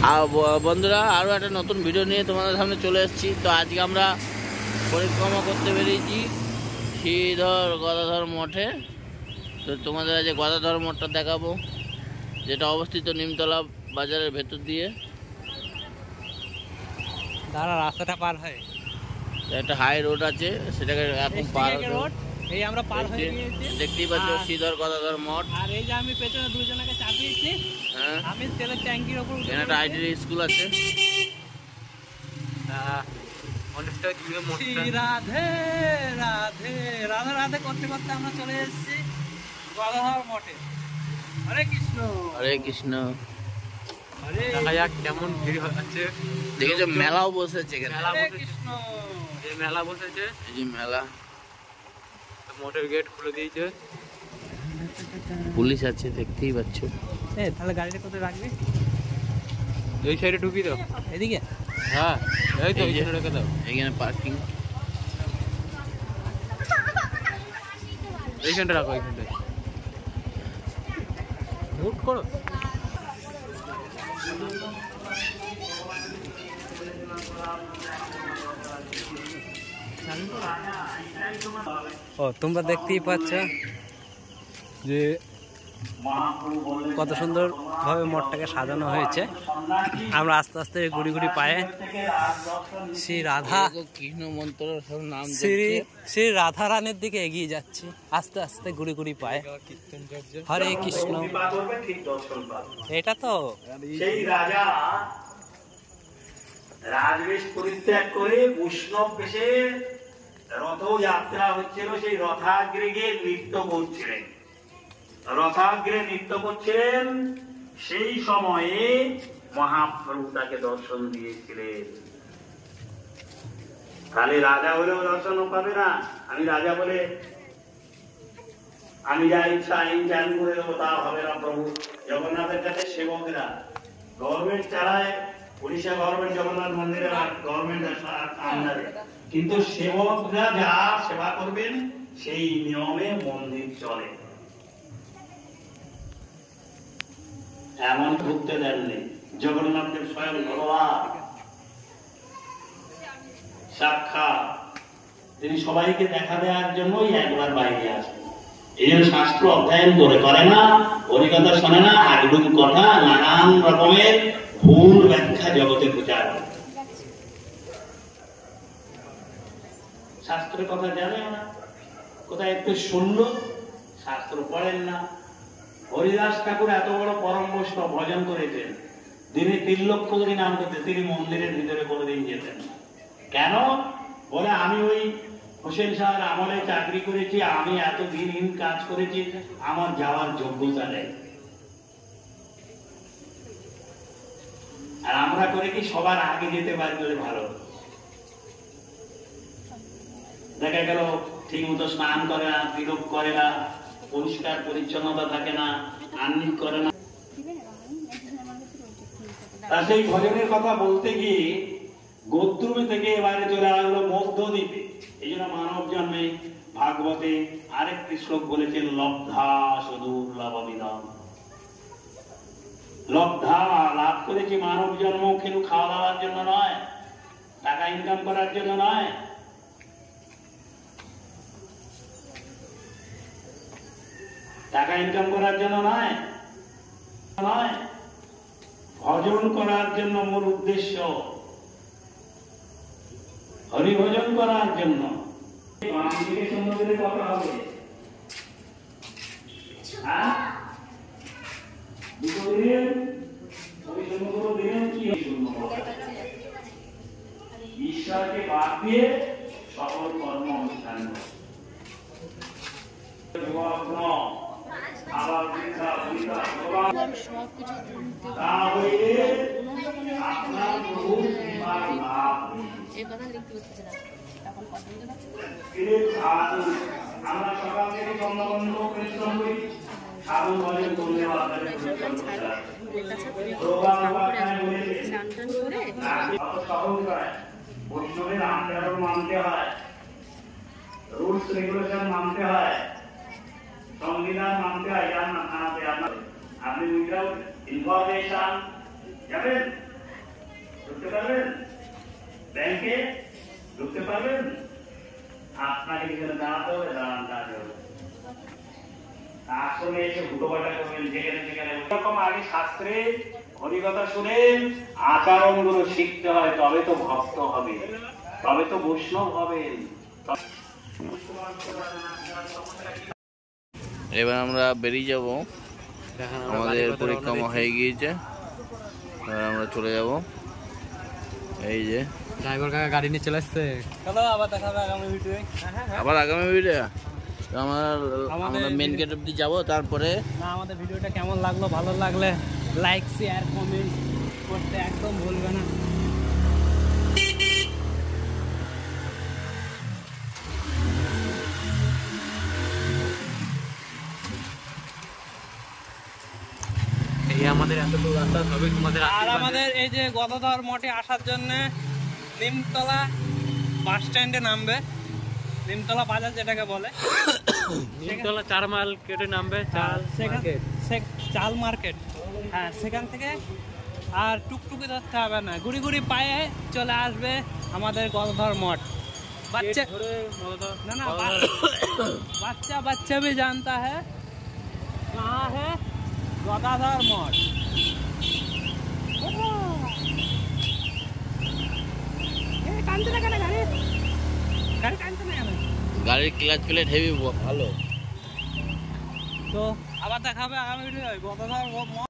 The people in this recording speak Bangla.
আর বন্ধুরা, আরও একটা নতুন ভিডিও নিয়ে তোমাদের সামনে চলে এসেছি। তো আজকে আমরা পরিক্রমা করতে বেরিয়েছি শ্রীধর গদাধর মঠে। তো তোমাদের আজকে গদাধর মঠটা দেখাবো, যেটা অবস্থিত নিমতলা বাজারের ভেতর দিয়ে। দাঁড়া, রাস্তাটা পার হয়, একটা হাই রোড আছে, সেটাকে এখন পার রোড। এই আমরা পার হয়ে গিয়েছি, দেখতেই পাচ্ছ শ্রীধর গদাধর মঠ। আর এই যে আমি পেছনে দুজনকে চাপিয়েছি, হ্যাঁ, আমি তেলের ট্যাঙ্কির উপর এখানে একটা আইটি স্কুল আছে। রাধে রাধে রাধে রাধে করতে করতে আমরা চলে এসেছি গদাধর মঠে। হরে কৃষ্ণ হরে কৃষ্ণ। দেখা যাক কেমন ভিড় হচ্ছে। দেখেছো মেলাও বসেছে এখানে। হরে কৃষ্ণ, এই মেলা বসেছে, এই যে মেলা। মঠের গেট খুলে দিয়েছে, পুলিশ আছে, দেখতেই পাচ্ছ। তাহলে গাড়িটা কোথায় রাখবি? ওই সাইডে ঢুকি দাও, এদিকে। হ্যাঁ, এই তো এইখানে রেখে দাও। এইখানে পার্কিং, এইখানটা রাখো, এইখানটায় মুভ করো। ও, তোমরা দেখতেই পাচ্ছ যে কত সুন্দর ভাবে মঠটাকে সাজানো হয়েছে। আমরা আস্তে আস্তে গুড়ি গুড়ি পায়ে শ্রী রাধা কৃষ্ণ মন্ত্র সব নাম শ্রী রাধা রানীর দিকে এগিয়ে যাচ্ছি আস্তে আস্তে গুড়ি গুড়ি পায়ে। হরে কৃষ্ণ। এটা তো সেই রাজা রাজবেশ পরিত্যাগ করে বৈষ্ণব বেশে রথযাত্রা হচ্ছিল, সেই রথাগ্রে গিয়ে নৃত্য করছিলেন। রথাগ্রে নৃত্য করছিলেন, সেই সময়ে মহাপ্রভু তাকে দর্শন দিয়েছিলেন। খালি রাজা হলেও দর্শন পাবে না। আমি রাজা বলে আমি যা ইচ্ছা আইন চালু করে দেবো, তা হবে না। প্রভু জগন্নাথের কাছে সেবকরা গভর্নমেন্ট চালায়, উড়িষ্যা গভর্নমেন্ট জগন্নাথ মন্দিরের গভর্নমেন্ট আন্ডারে, কিন্তু সেবকরা যা সেবা করবেন সেই নিয়মে মন্দির চলে। এমন ঢুকতে দেননি জগন্নাথের স্বয়ং ভগবান সাক্ষাৎ। তিনি সবাইকে দেখা দেওয়ার জন্যই একবার বাইরে আসেন। এই জন্য শাস্ত্র অধ্যয়ন করে না, হরিকথা শোনে না, আগডুম কথা, নানান রকমের ভুল ব্যাখ্যা জগতে প্রচার করে। শাস্ত্রের কথা জানে না, কোথায় একটু শুনল, শাস্ত্র পড়েন না। হরিদাস ঠাকুর এত বড় পরম বৈষ্ণব, ভজন করেছেন, দিনে 3 লক্ষ করে নাম করতে, তিনি মন্দিরের ভিতরে কোনোদিন যেতেন। কেন? বলে আমি ওই হোসেন শাহের আমলে চাকরি করেছি, আমি এত দিনহীন কাজ করেছি, আমার যাওয়ার যোগ্যতা নেই। আর আমরা করে কি সবার আগে যেতে পারি বলে ভালো। দেখা গেল ঠিক মতো স্নান করে না, তিলক করে না, পরিষ্কার পরিচ্ছন্নতা থাকে না, আহ্নিক করে না। তা সেই ভজনের কথা বলতে গিয়ে গোত্রুমে থেকে এবারে চলে আসলো মধ্যদ্বীপে। এই জন্য মানব জন্মে ভাগবতে আরেকটি শ্লোক বলেছেন, লব্ধা সুদুর্লভমিদম। লব্ধা লাভ করেছি মানব জন্ম কিন্তু খাওয়া দাওয়ার জন্য নয়, টাকা ইনকাম করার জন্য নয়, টাকা ইনকাম করার জন্য নয়, ভজন করার জন্য মূল উদ্দেশ্য, হরিভজন করার জন্য। কথা হবে ঈশ্বরকে বাদ দিয়ে সকল কর্ম অনুষ্ঠান আমরা সকাল থেকে চন্দ্রবন্ধ পরিশ্রম করি, সাধু ভজন করলে বৈষ্ণবের আন্ডারও মানতে হয়, রুলস রেগুলেশন মানতে হয়, সংবিধান মানতে হয়। যান না থানাতে আপনি উইদাউট ইনফরমেশন যাবেন, ঢুকতে পারবেন? আপনাকে এখানে দাঁড়াতে হবে, দাঁড়াতে হবে। আশ্রমে এসে হুটোপাটা করবেন যেখানে যেখানে। এরকম আগে শাস্ত্রে হরিকথা শুনেন, আচরণগুলো শিখতে হয়, তবে তো ভক্ত হবে, তবে তো বৈষ্ণব হবেন। এবার আমরা বেরিয়ে যাব, আমাদের পরিক্রমা হয়ে গিয়েছে, এবার আমরা চলে যাব। এই যে ড্রাইভার কাকা গাড়ি নিয়ে চলে আসছে। চলো আবার দেখা হবে আগামী ভিডিওতে। আবার আগামী ভিডিও আমরা মেন গেট অব্দি যাবো, তারপরে না আমাদের ভিডিওটা কেমন লাগলো, ভালো লাগলে লাইক শেয়ার কমেন্ট করতে একদম ভুলবে না। এই আমাদের এতটুকু রাস্তা সবই তোমাদের। আর আমাদের এই যে গদাধর মঠে আসার জন্য নিমতলা বাস স্ট্যান্ডে নামবে, নিমতলা বাজার যেটাকে বলে, নিমতলা 4 মাইল কেটে নামবে, চাল মার্কেট। হ্যাঁ, সেখান থেকে আর টুকটুকি ধরতে হবে না, গুড়ি গুড়ি পায়ে চলে আসবে আমাদের গদাধর মঠ। বাচ্চা না না বাচ্চা भी जानता है कहाँ है गदाधर मठ। গাড়ির ক্লাচ প্লেট হেভি ভালো। তো আবার দেখা হবে আগামী ভিডিও। গদাধর